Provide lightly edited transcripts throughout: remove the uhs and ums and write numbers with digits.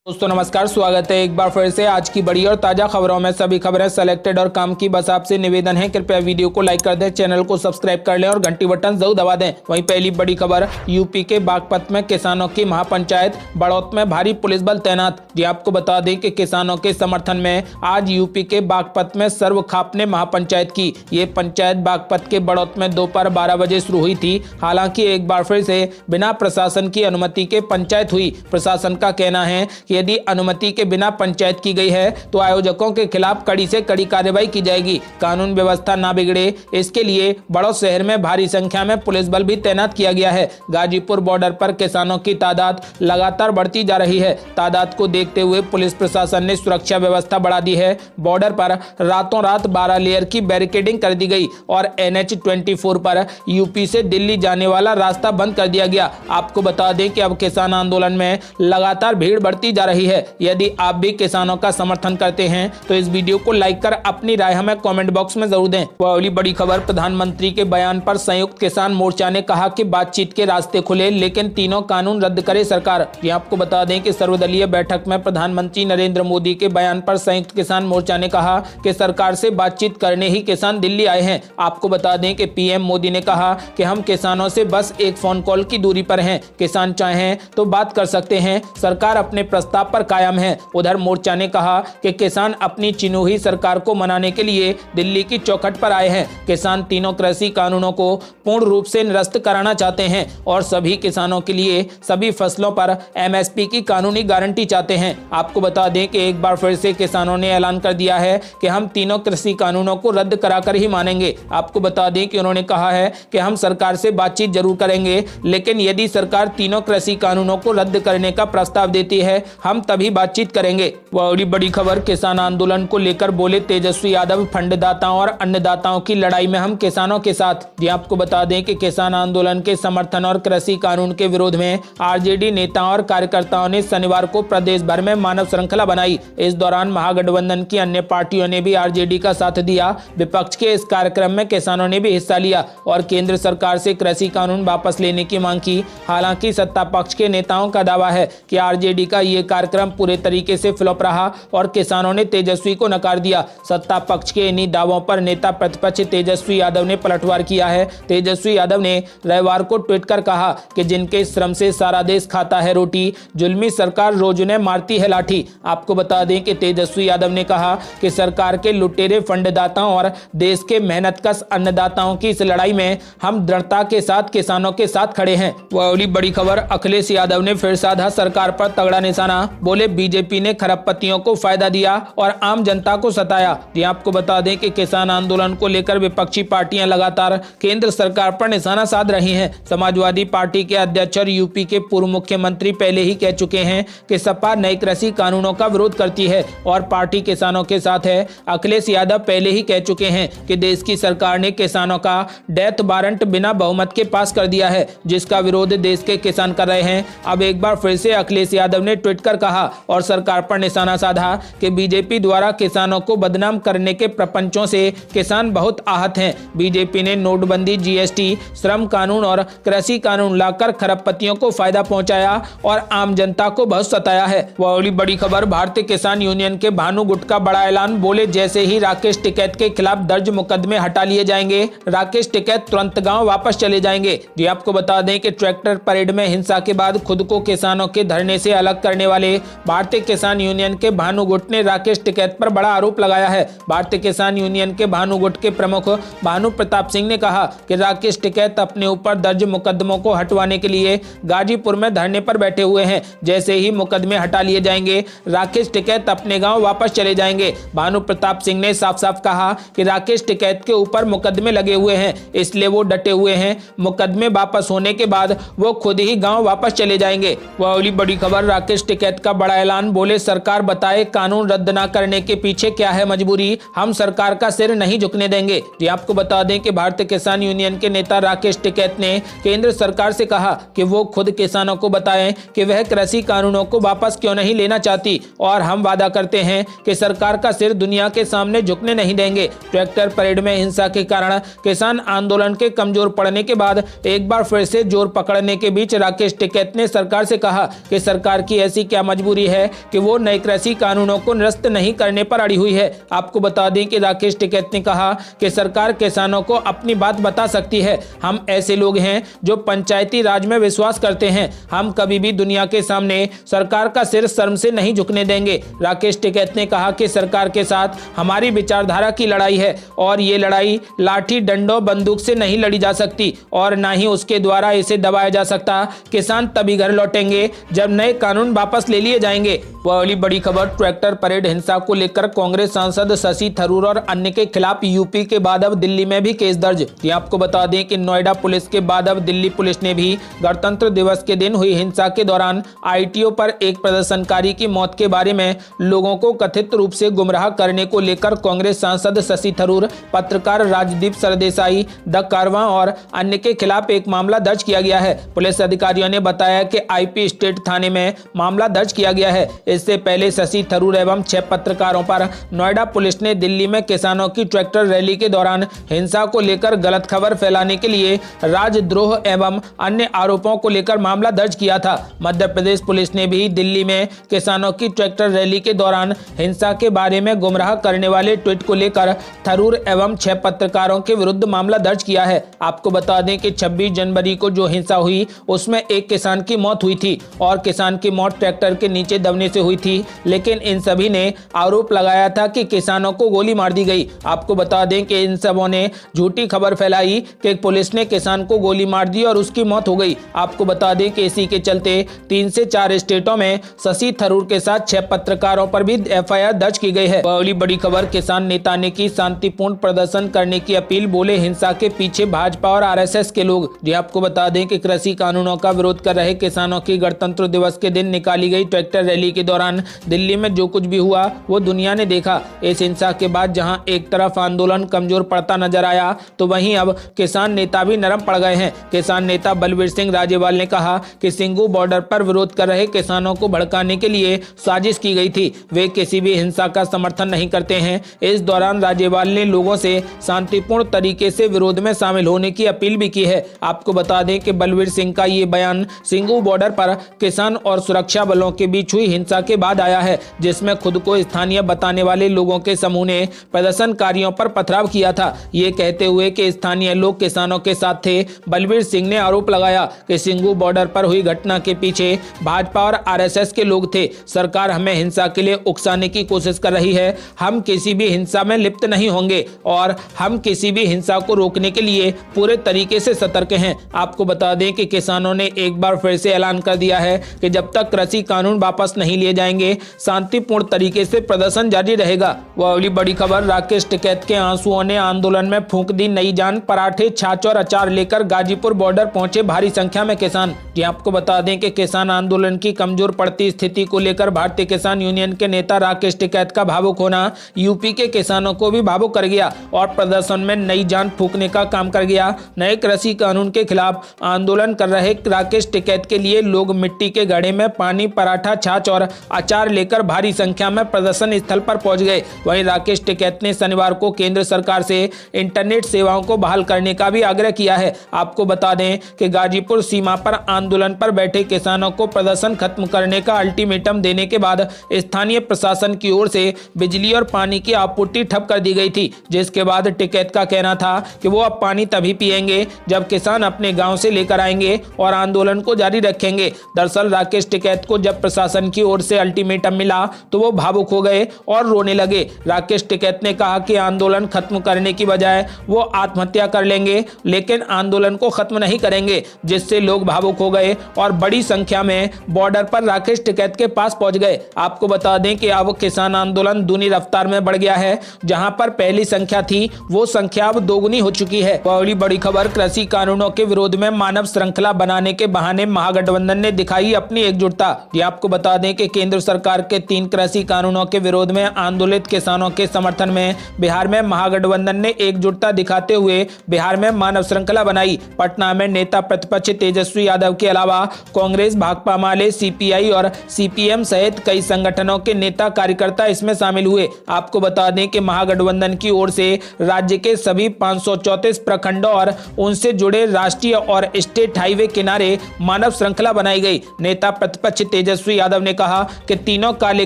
दोस्तों नमस्कार, स्वागत है एक बार फिर से आज की बड़ी और ताजा खबरों में। सभी खबरें सेलेक्टेड और काम की, बस आपसे निवेदन है कृपया वीडियो को लाइक कर दें, चैनल को सब्सक्राइब कर लें और घंटी बटन जरूर दबा दें। वहीं पहली बड़ी खबर, यूपी के बागपत में किसानों की महापंचायत, बड़ौत में भारी पुलिस बल तैनात। जी आपको बता दें कि किसानों के समर्थन में आज यूपी के बागपत में सर्वखाप ने महापंचायत की। ये पंचायत बागपत के बड़ौत में दोपहर 12 बजे शुरू हुई थी। हालांकि एक बार फिर से बिना प्रशासन की अनुमति के पंचायत हुई। प्रशासन का कहना है कि यदि अनुमति के बिना पंचायत की गई है तो आयोजकों के खिलाफ कड़ी से कड़ी कार्रवाई की जाएगी। कानून व्यवस्था ना बिगड़े, इसके लिए बड़ौत शहर में भारी संख्या में पुलिस बल भी तैनात किया गया है। गाजीपुर बॉर्डर पर किसानों की तादाद लगातार बढ़ती जा रही है। तादाद को देखते हुए पुलिस प्रशासन ने सुरक्षा व्यवस्था बढ़ा दी है। बॉर्डर पर रातों रात 12 लेयर की बैरिकेडिंग कर दी गई और NH-24 पर यूपी से दिल्ली जाने वाला रास्ता बंद कर दिया गया। आपको बता दें कि अब किसान आंदोलन में लगातार भीड़ बढ़ती जा रही है। यदि आप भी किसानों का समर्थन करते हैं तो इस वीडियो को लाइक कर अपनी राय हमें कमेंट बॉक्स में जरूर दें। अगली बड़ी खबर, प्रधानमंत्री के बयान पर संयुक्त किसान मोर्चा ने कहा कि बातचीत के रास्ते खुले लेकिन तीनों कानून रद्द करे सरकार। ये आपको बता दें कि सर्वदलीय बैठक में प्रधानमंत्री नरेंद्र मोदी के बयान पर संयुक्त किसान मोर्चा ने कहा कि सरकार से बातचीत करने ही किसान दिल्ली आए हैं। आपको बता दें कि पीएम मोदी ने कहा कि हम किसानों से बस एक फोन कॉल की दूरी पर हैं। किसान चाहें तो बात कर सकते हैं, सरकार अपने प्रस्ताव पर कायम है। उधर मोर्चा ने कहा कि किसान अपनी चुनी हुई सरकार को मनाने के लिए दिल्ली की चौखट पर आए हैं। किसान तीनों कृषि कानूनों को पूर्ण रूप से निरस्त कराना चाहते हैं और सभी किसानों के लिए सभी फसलों पर MSP की कानूनी गारंटी चाहते हैं। आपको बता दें कि एक बार फिर से किसानों ने ऐलान कर दिया है कि हम तीनों कृषि कानूनों को रद्द कराकर ही मानेंगे। आपको बता दें कि उन्होंने कहा है कि हम सरकार से बातचीत जरूर करेंगे, लेकिन यदि सरकार तीनों कृषि कानूनों को रद्द करने का प्रस्ताव देती है हम तभी बातचीत करेंगे। वह अगली बड़ी खबर, किसान आंदोलन को लेकर बोले तेजस्वी यादव, फंडदाताओं और अन्नदाताओं की लड़ाई में हम किसानों के साथ। जी आपको बता दें कि किसान आंदोलन के समर्थन और कृषि कानून के विरोध में RJD नेताओं और कार्यकर्ताओं ने शनिवार को प्रदेश भर में मानव श्रृंखला बनाई। इस दौरान महागठबंधन की अन्य पार्टियों ने भी RJD का साथ दिया। विपक्ष के इस कार्यक्रम में किसानों ने भी हिस्सा लिया और केंद्र सरकार से कृषि कानून वापस लेने की मांग की। हालांकि सत्ता पक्ष के नेताओं का दावा है कि RJD का ये कार्यक्रम पूरे तरीके से फ्लॉप रहा और किसानों ने तेजस्वी को नकार दिया। सत्ता पक्ष के इन्हीं दावों पर नेता प्रतिपक्ष तेजस्वी यादव ने पलटवार किया है। तेजस्वी यादव ने रविवार को ट्वीट कर कहा कि जिनके श्रम से सारा देश खाता है रोटी, जुल्मी सरकार रोज उन्हें मारती है लाठी। आपको बता दें कि तेजस्वी यादव ने कहा कि सरकार के लुटेरे फंडदाताओं और देश के मेहनतकश अन्नदाताओं की इस लड़ाई में हम दृढ़ता के साथ किसानों के साथ खड़े हैं। वह अगली बड़ी खबर, अखिलेश यादव ने फिर साधा सरकार पर तगड़ा निशाना। बोले बीजेपी ने खरबपतियों को फायदा दिया और आम जनता को सताया। ये आपको बता दें कि किसान आंदोलन को लेकर विपक्षी पार्टियां लगातार केंद्र सरकार पर निशाना साध रही हैं। समाजवादी पार्टी के अध्यक्ष और यूपी के पूर्व मुख्यमंत्री पहले ही कह चुके हैं कि सपा नए कृषि कानूनों का विरोध करती है और पार्टी किसानों के साथ है। अखिलेश यादव पहले ही कह चुके हैं कि देश की सरकार ने किसानों का डेथ वारंट बिना बहुमत के पास कर दिया है, जिसका विरोध देश के किसान कर रहे हैं। अब एक बार फिर से अखिलेश यादव ने ट्वीट कर कहा और सरकार पर निशाना साधा कि बीजेपी द्वारा किसानों को बदनाम करने के प्रपंचों से किसान बहुत आहत हैं। बीजेपी ने नोटबंदी, GST, श्रम कानून और कृषि कानून लाकर खरबपतियों को फायदा पहुंचाया और आम जनता को बहुत सताया है। वह अगली बड़ी खबर, भारतीय किसान यूनियन के भानु गुट का बड़ा ऐलान। बोले जैसे ही राकेश टिकैत के खिलाफ दर्ज मुकदमे हटा लिए जाएंगे, राकेश टिकैत तुरंत गाँव वापस चले जाएंगे। जी आपको बता दें कि ट्रैक्टर परेड में हिंसा के बाद खुद को किसानों के धरने से अलग करने वाले भारतीय किसान यूनियन के भानु गुट ने राकेश टिकैत पर बड़ा आरोप लगाया है। भारतीय किसान यूनियन के भानु गुट के प्रमुख भानु प्रताप सिंह ने कहा कि राकेश टिकैत अपने ऊपर दर्ज मुकदमों को हटवाने के लिए गाजीपुर में धरने पर बैठे हुए हैं। जैसे ही मुकदमे हटा लिए जाएंगे राकेश टिकैत अपने गांव वापस चले जाएंगे। भानु प्रताप सिंह ने साफ साफ कहा कि राकेश टिकैत के ऊपर मुकदमे लगे हुए हैं, इसलिए वो डटे हुए हैं। मुकदमे वापस होने के बाद वो खुद ही गाँव वापस चले जाएंगे। वह अगली बड़ी खबर, राकेश टिकैत का बड़ा ऐलान। बोले सरकार बताए कानून रद्द न करने के पीछे क्या है मजबूरी, हम सरकार का सिर नहीं झुकने देंगे। जी आपको बता दें कि भारतीय किसान यूनियन के नेता राकेश टिकैत ने केंद्र सरकार से कहा कि वो खुद किसानों को बताएं कि वह कृषि कानूनों को वापस क्यों नहीं लेना चाहती और हम वादा करते हैं कि सरकार का सिर दुनिया के सामने झुकने नहीं देंगे। ट्रैक्टर परेड में हिंसा के कारण किसान आंदोलन के कमजोर पड़ने के बाद एक बार फिर से जोर पकड़ने के बीच राकेश टिकैत ने सरकार से कहा कि सरकार की ऐसी क्या मजबूरी है कि वो नए कृषि कानूनों को निरस्त नहीं करने पर अड़ी हुई है। आपको बता दें कि राकेश टिकैत ने कहा कि सरकार किसानों को अपनी बात बता सकती है। हम ऐसे लोग हैं जो पंचायती राज में विश्वास करते हैं। हम कभी भी दुनिया के सामने सरकार का सिर शर्म से नहीं झुकने देंगे। राकेश टिकैत ने कहा कि सरकार के साथ हमारी विचारधारा की लड़ाई है और ये लड़ाई लाठी डंडों बंदूक से नहीं लड़ी जा सकती और ना ही उसके द्वारा इसे दबाया जा सकता। किसान तभी घर लौटेंगे जब नए कानून वापस ले लिए जाएंगे। वह अगली बड़ी खबर, ट्रैक्टर परेड हिंसा को लेकर कांग्रेस सांसद शशि थरूर और अन्य के खिलाफ यूपी के बाद अब दिल्ली में भी केस दर्ज। ये आपको बता दें कि नोएडा पुलिस के बाद अब दिल्ली पुलिस ने भी गणतंत्र दिवस के दिन हुई हिंसा के दौरान आईटीओ पर एक प्रदर्शनकारी की मौत के बारे में लोगों को कथित रूप से गुमराह करने को लेकर कांग्रेस सांसद शशि थरूर, पत्रकार राजदीप सरदेसाई, द कारवां और अन्य के खिलाफ एक मामला दर्ज किया गया है। पुलिस अधिकारियों ने बताया कि आईपी स्टेट थाने में मामला दर्ज किया गया है। इससे पहले शशि थरूर एवं 6 पत्रकारों पर नोएडा पुलिस ने दिल्ली में किसानों की ट्रैक्टर रैली के दौरान हिंसा को लेकर गलत खबर फैलाने के लिए राजद्रोह एवं अन्य आरोपों को लेकर मामला दर्ज किया था। मध्य प्रदेश पुलिस ने भी दिल्ली में किसानों की ट्रैक्टर रैली के दौरान हिंसा के बारे में गुमराह करने वाले ट्वीट को लेकर थरूर एवं 6 पत्रकारों के विरुद्ध मामला दर्ज किया है। आपको बता दें कि 26 जनवरी को जो हिंसा हुई उसमें एक किसान की मौत हुई थी और किसान की मौत ट्रैक्टर के नीचे दबने से हुई थी, लेकिन इन सभी ने आरोप लगाया था कि किसानों को गोली मार दी गई। आपको बता दें कि इन सबों ने झूठी खबर फैलाई कि पुलिस ने किसान को गोली मार दी और उसकी मौत हो गई। आपको बता दें कि इसी के चलते 3 से 4 स्टेटों में शशि थरूर के साथ 6 पत्रकारों पर भी एफआईआर दर्ज की गई है। अगली बड़ी खबर, किसान नेता ने की शांतिपूर्ण प्रदर्शन करने की अपील, बोले हिंसा के पीछे भाजपा और आरएसएस के लोग। जी आपको बता दें कि कृषि कानूनों का विरोध कर रहे किसानों की गणतंत्र दिवस के दिन निकाली गई ट्रैक्टर रैली के दौरान दिल्ली में जो कुछ भी हुआ वो दुनिया ने देखा। इस हिंसा के बाद जहां एक तरफ आंदोलन कमजोर पड़ता नजर आया तो वहीं अब किसान नेता भी नरम पड़ गए हैं। किसान नेता बलवीर सिंह राजेवाल ने कहा कि सिंगू बॉर्डर पर विरोध कर रहे किसानों को भड़काने के लिए साजिश की गई थी। वे किसी भी हिंसा का समर्थन नहीं करते हैं। इस दौरान राजेवाल ने लोगों से शांतिपूर्ण तरीके से विरोध में शामिल होने की अपील भी की है। आपको बता दें कि बलवीर सिंह का ये बयान सिंगू बॉर्डर पर किसान और सुरक्षा बलों के बीच हुई हिंसा के बाद आया है, जिसमें खुद को स्थानीय बताने वाले लोगों के समूह ने प्रदर्शनकारियों पर पथराव किया था, ये कहते हुए कि स्थानीय लोग किसानों के साथ थे। बलवीर सिंह ने आरोप लगाया कि सिंगू बॉर्डर पर हुई घटना के पीछे भाजपा और आरएसएस के लोग थे। सरकार हमें हिंसा के लिए उकसाने की कोशिश कर रही है। हम किसी भी हिंसा में लिप्त नहीं होंगे और हम किसी भी हिंसा को रोकने के लिए पूरे तरीके से सतर्क हैं। आपको बता दें कि किसानों ने एक बार फिर से ऐलान कर दिया है कि जब तक कृषि कानून वापस नहीं लिए जाएंगे शांतिपूर्ण तरीके से प्रदर्शन जारी रहेगा। वह अगली बड़ी खबर, राकेश टिकैत के आंसुओं ने आंदोलन में फूंक दी नई जान, पराठे छाछ और अचार लेकर गाजीपुर बॉर्डर पहुंचे भारी संख्या में किसान। जी आपको बता दें कि किसान आंदोलन की कमजोर पड़ती स्थिति को लेकर भारतीय किसान यूनियन के नेता राकेश टिकैत का भावुक होना यूपी के किसानों को भी भावुक कर गया और प्रदर्शन में नई जान फूंकने का काम कर गया। नए कृषि कानून के खिलाफ आंदोलन कर रहे राकेश टिकैत के लिए लोग मिट्टी के घड़े में पानी, पराठा, छाछ और अचार लेकर भारी संख्या में प्रदर्शन स्थल पर पहुंच गए। वहीं राकेश टिकैत ने शनिवार को केंद्र सरकार से इंटरनेट सेवाओं को बहाल करने का भी आग्रह किया है। आपको बता दें कि गाजीपुर सीमा पर आंदोलन पर बैठे किसानों को प्रदर्शन खत्म करने का अल्टीमेटम देने के बाद स्थानीय प्रशासन की ओर से बिजली और पानी की आपूर्ति ठप कर दी गई थी, जिसके बाद टिकैत का कहना था कि वो अब पानी तभी पिएंगे जब किसान अपने गांव से लेकर आएंगे और आंदोलन को जारी रखेंगे। दरअसल राकेश टिकैत को जब प्रशासन की ओर से अल्टीमेटम मिला तो वो भावुक हो गए और रोने लगे। राकेश टिकैत ने कहा कि आंदोलन खत्म करने की बजाय वो आत्महत्या कर लेंगे, लेकिन आंदोलन को खत्म नहीं करेंगे, जिससे लोग भावुक हो गए और बड़ी संख्या में बॉर्डर पर राकेश टिकैत के पास पहुंच गए। आपको बता दें कि अब किसान आंदोलन दूनी रफ्तार में बढ़ गया है। जहां पर पहली संख्या थी वो संख्या अब दोगुनी हो चुकी है। अगली बड़ी खबर, कृषि कानूनों के विरोध में मानव श्रृंखला बनाने के बहाने महागठबंधन ने दिखाई अपनी एकजुटता। ये आपको बता दें कि केंद्र सरकार के 3 कृषि कानूनों के विरोध में आंदोलित किसानों के समर्थन में बिहार में महागठबंधन ने एकजुटता दिखाते हुए बिहार में मानव श्रृंखला बनाई। पटना में नेता प्रतिपक्ष तेजस्वी यादव के अलावा कांग्रेस, भाकपा माले, सीपीआई और सीपीएम सहित कई संगठनों के नेता कार्यकर्ता इसमें शामिल हुए। आपको बता दें कि महागठबंधन की ओर से राज्य के सभी 534 प्रखंडों और उनसे जुड़े राष्ट्रीय और स्टेट हाईवे किनारे मानव श्रृंखला बनाई गई। नेता प्रतिपक्ष तेजस्वी यादव ने कहा कि तीनों काले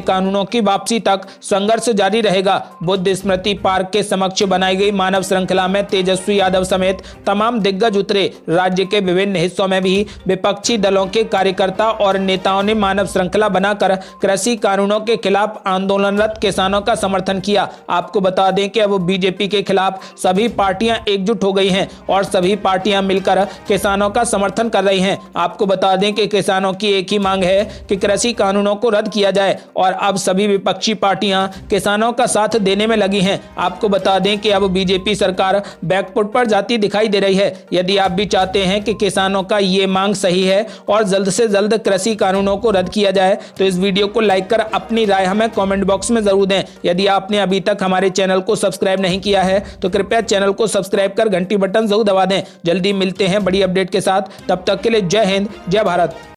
कानूनों की वापसी तक संघर्ष जारी रहेगा। बुद्ध स्मृति पार्क के समक्ष बनाई गई मानव श्रृंखला में तेजस्वी यादव समेत तमाम दिग्गज उतरे। राज्य के विभिन्न हिस्सों में भी विपक्षी दलों के कार्यकर्ता और नेताओं ने मानव श्रृंखला बनाकर कृषि कानूनों के खिलाफ आंदोलनरत किसानों का समर्थन किया। आपको बता दें कि अब बीजेपी के खिलाफ सभी पार्टियां एकजुट हो गई हैं और सभी पार्टियां मिलकर किसानों का समर्थन कर रही हैं। आपको बता दें कि किसानों की एक ही मांग है कि कृषि कानूनों को रद्द किया जाए और अब सभी विपक्षी पार्टियां किसानों का साथ देने में लगी हैं। आपको बता दें कि अब बीजेपी सरकार बैकफुट पर जाती दिखाई दे रही है। यदि आप भी चाहते हैं कि किसानों का ये मांग सही है और जल्द से जल्द कृषि कानूनों को रद्द किया जाए तो इस वीडियो को लाइक कर अपनी राय हमें कमेंट बॉक्स में जरूर दें। यदि आपने अभी तक हमारे चैनल को सब्सक्राइब नहीं किया है तो कृपया चैनल को सब्सक्राइब कर घंटी बटन जरूर दबा दें। जल्दी मिलते हैं बड़ी अपडेट के साथ, तब तक के लिए जय हिंद, जय भारत।